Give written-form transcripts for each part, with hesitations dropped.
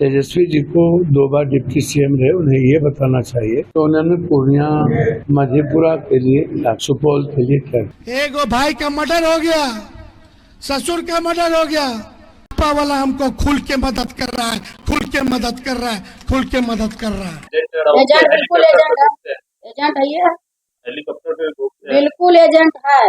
तेजस्वी जी को 2 बार deputy CM रहे, उन्हें ये बताना चाहिए तो उन्होंने पूर्णिया मधेपुरा के लिए, सुपौल के लिए क्या। एक भाई का मर्डर हो गया, ससुर का मर्डर हो गया, पापा वाला हमको खुल के मदद कर रहा है, खुल के मदद कर रहा है, खुल के मदद कर रहा है। एजेंट बिल्कुल एजेंट है ये, बिल्कुल एजेंट है।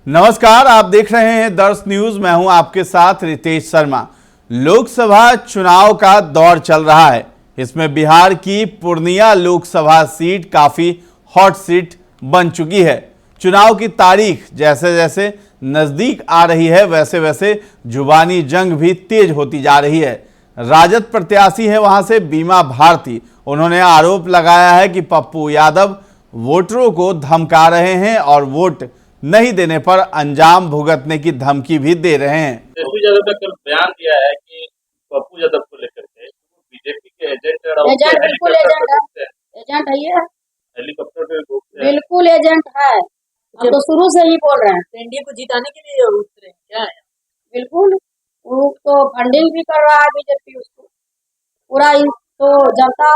नमस्कार, आप देख रहे हैं दर्श न्यूज। मैं हूं आपके साथ रितेश शर्मा। लोकसभा चुनाव का दौर चल रहा है। इसमें बिहार की पूर्णिया लोकसभा सीट काफी हॉट सीट बन चुकी है। चुनाव की तारीख जैसे जैसे नजदीक आ रही है वैसे वैसे जुबानी जंग भी तेज होती जा रही है। राजद प्रत्याशी है वहां से बीमा भारती। उन्होंने आरोप लगाया है कि पप्पू यादव वोटरों को धमका रहे हैं और वोट नहीं देने पर अंजाम भुगतने की धमकी भी दे रहे हैं। तेजस्वी यादव ने कल बयान दिया है कि पप्पू यादव को लेकर के बीजेपी के एजेंट बिल्कुल एजेंट है ये, हेलीकॉप्टर पे बिल्कुल एजेंट है। हम तो शुरू से ही बोल रहे हैं एनडीए को जिताने के लिए उतरे क्या है? बिल्कुल, वो तो फंडिंग भी कर रहा है बीजेपी उसको पूरा। तो जनता,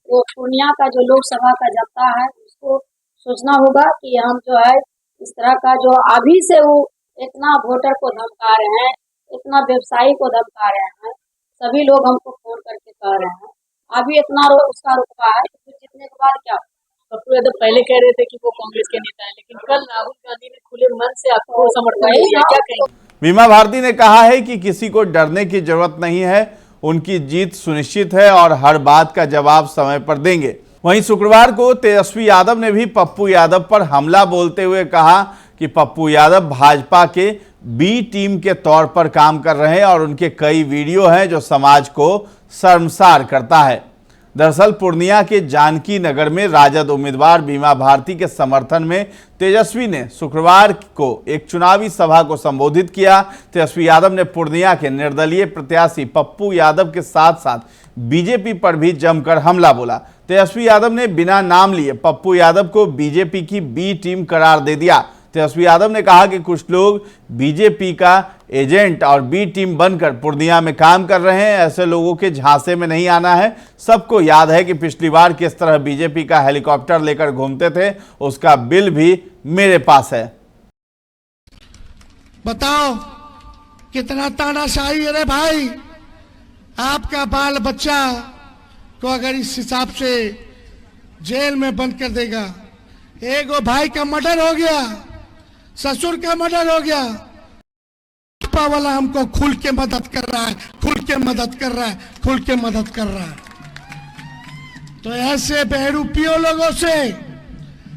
वो पूर्णिया का जो लोकसभा का जनता है उसको सोचना होगा कि हम जो है इस तरह का जो अभी से वो इतना वोटर को धमका रहे हैं, इतना व्यवसायी को धमका रहे हैं, सभी लोग हमको फोन करके कह रहे हैं अभी इतना उसका रुतबा है तो जीतने के बाद क्या। पप्पू यादव पहले कह रहे थे कि वो कांग्रेस के नेता हैं, लेकिन कल राहुल गांधी ने खुले मन से आपको समर्थन दिया, क्या कहेंगे? बीमा भारती ने कहा है कि किसी को डरने की जरूरत नहीं है, उनकी जीत सुनिश्चित है और हर बात का जवाब समय पर देंगे। वहीं शुक्रवार को तेजस्वी यादव ने भी पप्पू यादव पर हमला बोलते हुए कहा कि पप्पू यादव भाजपा के बी टीम के तौर पर काम कर रहे हैं और उनके कई वीडियो हैं जो समाज को शर्मसार करता है। दरअसल पूर्णिया के जानकी नगर में राजद उम्मीदवार बीमा भारती के समर्थन में तेजस्वी ने शुक्रवार को एक चुनावी सभा को संबोधित किया। तेजस्वी यादव ने पूर्णिया के निर्दलीय प्रत्याशी पप्पू यादव के साथ साथ बीजेपी पर भी जमकर हमला बोला। तेजस्वी यादव ने बिना नाम लिए पप्पू यादव को बीजेपी की बी टीम करार दे दिया। तेजस्वी यादव ने कहा कि कुछ लोग बीजेपी का एजेंट और बी टीम बनकर पूर्णिया में काम कर रहे हैं। ऐसे लोगों के झांसे में नहीं आना है। सबको याद है कि पिछली बार किस तरह बीजेपी का हेलीकॉप्टर लेकर घूमते थे, उसका बिल भी मेरे पास है। बताओ कितना तानाशाही है रे भाई। आपका बाल बच्चा को अगर इस हिसाब से जेल में बंद कर देगा, एक भाई का मर्डर हो गया, ससुर का मर्डर हो गया, पापा वाला हमको खुल के मदद कर रहा है, खुल के मदद कर रहा है, खुल के मदद कर रहा है। तो ऐसे बेहरूपियों लोगों से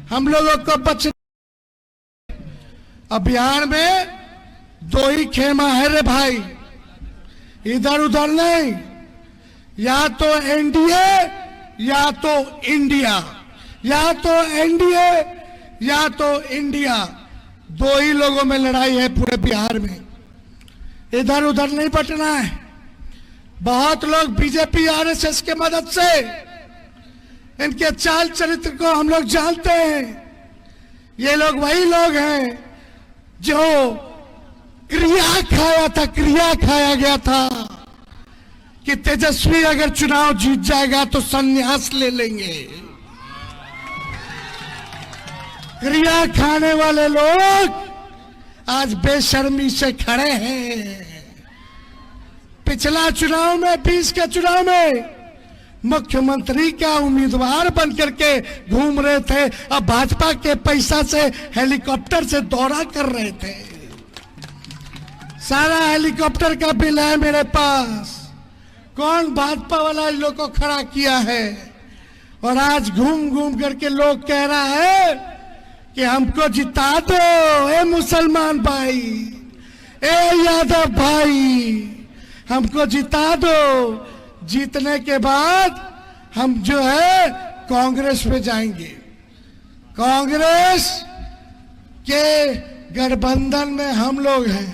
हम लोगों को बचना। अब बिहार में 2 ही खेमा है रे भाई, इधर उधर नहीं। या तो एनडीए या तो इंडिया, या तो एनडीए या तो इंडिया। 2 ही लोगों में लड़ाई है पूरे बिहार में, इधर उधर नहीं बटना है। बहुत लोग बीजेपी आरएसएस के मदद से इनके चाल चरित्र को हम लोग जानते हैं। ये लोग वही लोग हैं जो क्रिया खाया गया था कि तेजस्वी अगर चुनाव जीत जाएगा तो संन्यास ले लेंगे। क्रिया खाने वाले लोग आज बेशर्मी से खड़े हैं। पिछला चुनाव में 20 के चुनाव में मुख्यमंत्री का उम्मीदवार बन करके घूम रहे थे, अब भाजपा के पैसा से हेलीकॉप्टर से दौरा कर रहे थे। सारा हेलीकॉप्टर का बिल है मेरे पास। कौन भाजपा वाला इन लोग को खड़ा किया है? और आज घूम घूम करके लोग कह रहा है कि हमको जिता दो ए मुसलमान भाई, ए यादव भाई, हमको जिता दो। जीतने के बाद हम जो है कांग्रेस में जाएंगे। कांग्रेस के गठबंधन में हम लोग हैं।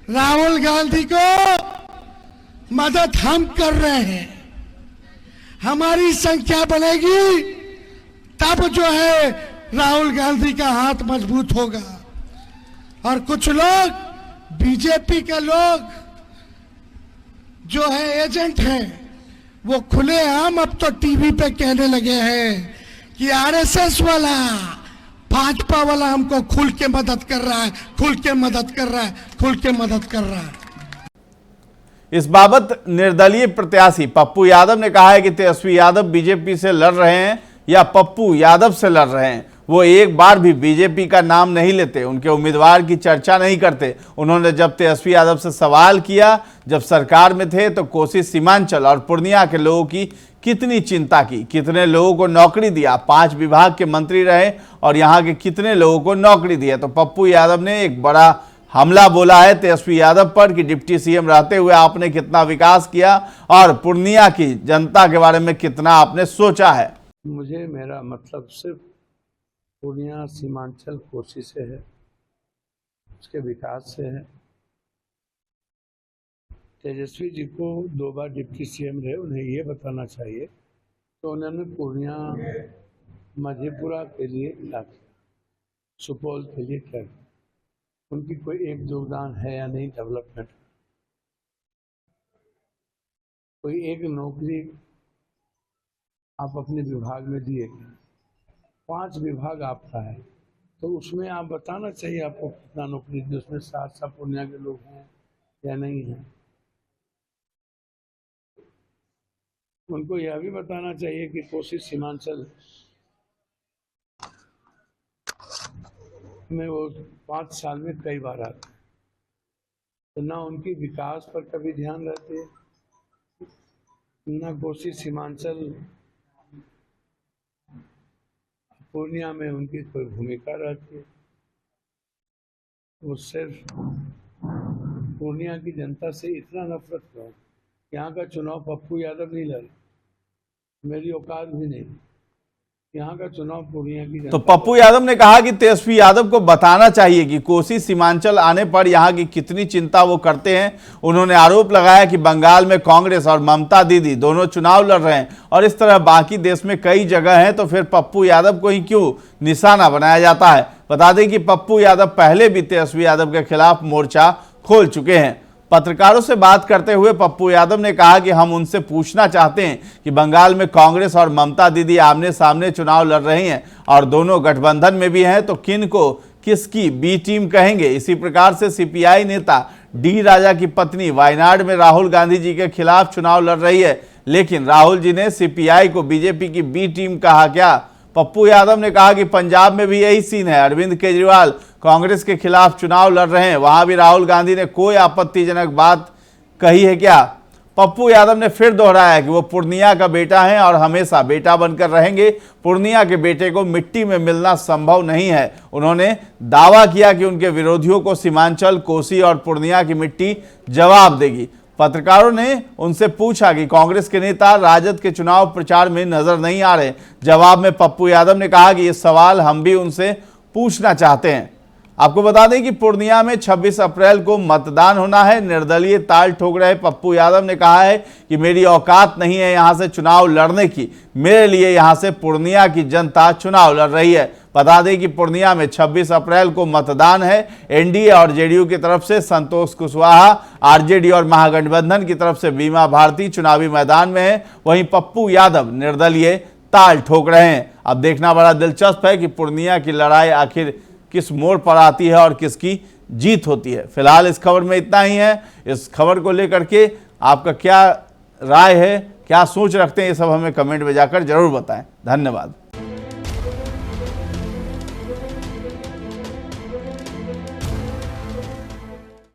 राहुल गांधी को मदद हम कर रहे हैं। हमारी संख्या बनेगी तब जो है राहुल गांधी का हाथ मजबूत होगा। और कुछ लोग बीजेपी के लोग जो है एजेंट हैं वो खुलेआम अब तो टीवी पे कहने लगे हैं कि आरएसएस वाला, भाजपा वाला हमको खुल के मदद कर रहा है, खुल के मदद कर रहा है, खुल के मदद कर रहा है। इस बाबत निर्दलीय प्रत्याशी पप्पू यादव ने कहा है कि तेजस्वी यादव बीजेपी से लड़ रहे हैं या पप्पू यादव से लड़ रहे हैं, वो एक बार भी बीजेपी का नाम नहीं लेते, उनके उम्मीदवार की चर्चा नहीं करते। उन्होंने जब तेजस्वी यादव से सवाल किया, जब सरकार में थे तो कोसी सीमांचल और पूर्णिया के लोगों की कितनी चिंता की, कितने लोगों को नौकरी दिया, 5 विभाग के मंत्री रहे और यहाँ के कितने लोगों को नौकरी दिया। तो पप्पू यादव ने एक बड़ा हमला बोला है तेजस्वी यादव पर कि डिप्टी सीएम रहते हुए आपने कितना विकास किया और पूर्णिया की जनता के बारे में कितना आपने सोचा है। मुझे मेरा मतलब सिर्फ पूर्णिया सीमांचल कोसी से है, उसके विकास से है। तेजस्वी जी को 2 बार डिप्टी सीएम रहे, उन्हें ये बताना चाहिए तो उन्होंने पूर्णिया मधेपुरा के लिए क्या किया, सुपौल के लिए क्या किया, उनकी कोई एक योगदान है या नहीं डेवलपमेंट, कोई एक नौकरी आप अपने विभाग में दिए, 5 विभाग आपका है तो उसमें आप बताना चाहिए आपको कितना नौकरी दी, उसमें 7 पूर्णिया के लोग हैं या नहीं हैं। उनको यह भी बताना चाहिए कि कोसी सीमांचल में वो 5 साल में कई बार आते हैं, तो ना उनकी विकास पर कभी ध्यान रहते है, ना कोसी सीमांचल पूर्णिया में उनकी कोई भूमिका रहती है। वो सिर्फ पूर्णिया की जनता से इतना नफरत क्यों? यहाँ का चुनाव पप्पू यादव नहीं लड़े, मेरी औकात भी नहीं, यहाँ का चुनाव पूर्णिया की जनता। तो पप्पू यादव ने कहा कि तेजस्वी यादव को बताना चाहिए कि कोसी सीमांचल आने पर यहाँ की कितनी चिंता वो करते हैं। उन्होंने आरोप लगाया कि बंगाल में कांग्रेस और ममता दीदी दोनों चुनाव लड़ रहे हैं और इस तरह बाकी देश में कई जगह हैं, तो फिर पप्पू यादव को ही क्यों निशाना बनाया जाता है। बता दें कि पप्पू यादव पहले भी तेजस्वी यादव के खिलाफ मोर्चा खोल चुके हैं। पत्रकारों से बात करते हुए पप्पू यादव ने कहा कि हम उनसे पूछना चाहते हैं कि बंगाल में कांग्रेस और ममता दीदी आमने सामने चुनाव लड़ रही हैं और दोनों गठबंधन में भी हैं, तो किन को किसकी बी टीम कहेंगे। इसी प्रकार से सीपीआई नेता डी राजा की पत्नी वायनाड में राहुल गांधी जी के खिलाफ चुनाव लड़ रही है, लेकिन राहुल जी ने सीपीआई को बीजेपी की बी टीम कहा क्या। पप्पू यादव ने कहा कि पंजाब में भी यही सीन है, अरविंद केजरीवाल कांग्रेस के खिलाफ चुनाव लड़ रहे हैं, वहां भी राहुल गांधी ने कोई आपत्तिजनक बात कही है क्या। पप्पू यादव ने फिर दोहराया कि वो पूर्णिया का बेटा हैं और हमेशा बेटा बनकर रहेंगे, पूर्णिया के बेटे को मिट्टी में मिलना संभव नहीं है। उन्होंने दावा किया कि उनके विरोधियों को सीमांचल, कोसी और पूर्णिया की मिट्टी जवाब देगी। पत्रकारों ने उनसे पूछा कि कांग्रेस के नेता राजद के चुनाव प्रचार में नजर नहीं आ रहे। जवाब में पप्पू यादव ने कहा कि ये सवाल हम भी उनसे पूछना चाहते हैं। आपको बता दें कि पूर्णिया में 26 अप्रैल को मतदान होना है। निर्दलीय ताल ठोक रहे पप्पू यादव ने कहा है कि मेरी औकात नहीं है यहां से चुनाव लड़ने की, मेरे लिए यहां से पूर्णिया की जनता चुनाव लड़ रही है। बता दें कि पूर्णिया में 26 अप्रैल को मतदान है। एनडीए और जेडीयू की तरफ से संतोष कुशवाहा, आरजेडी और महागठबंधन की तरफ से बीमा भारती चुनावी मैदान में है। वहीं पप्पू यादव निर्दलीय ताल ठोक रहे हैं। अब देखना बड़ा दिलचस्प है कि पूर्णिया की लड़ाई आखिर किस मोड़ पर आती है और किसकी जीत होती है। फिलहाल इस खबर में इतना ही है। इस खबर को लेकर के आपका क्या राय है, क्या सोच रखते हैं, ये सब हमें कमेंट में जाकर जरूर बताएं। धन्यवाद।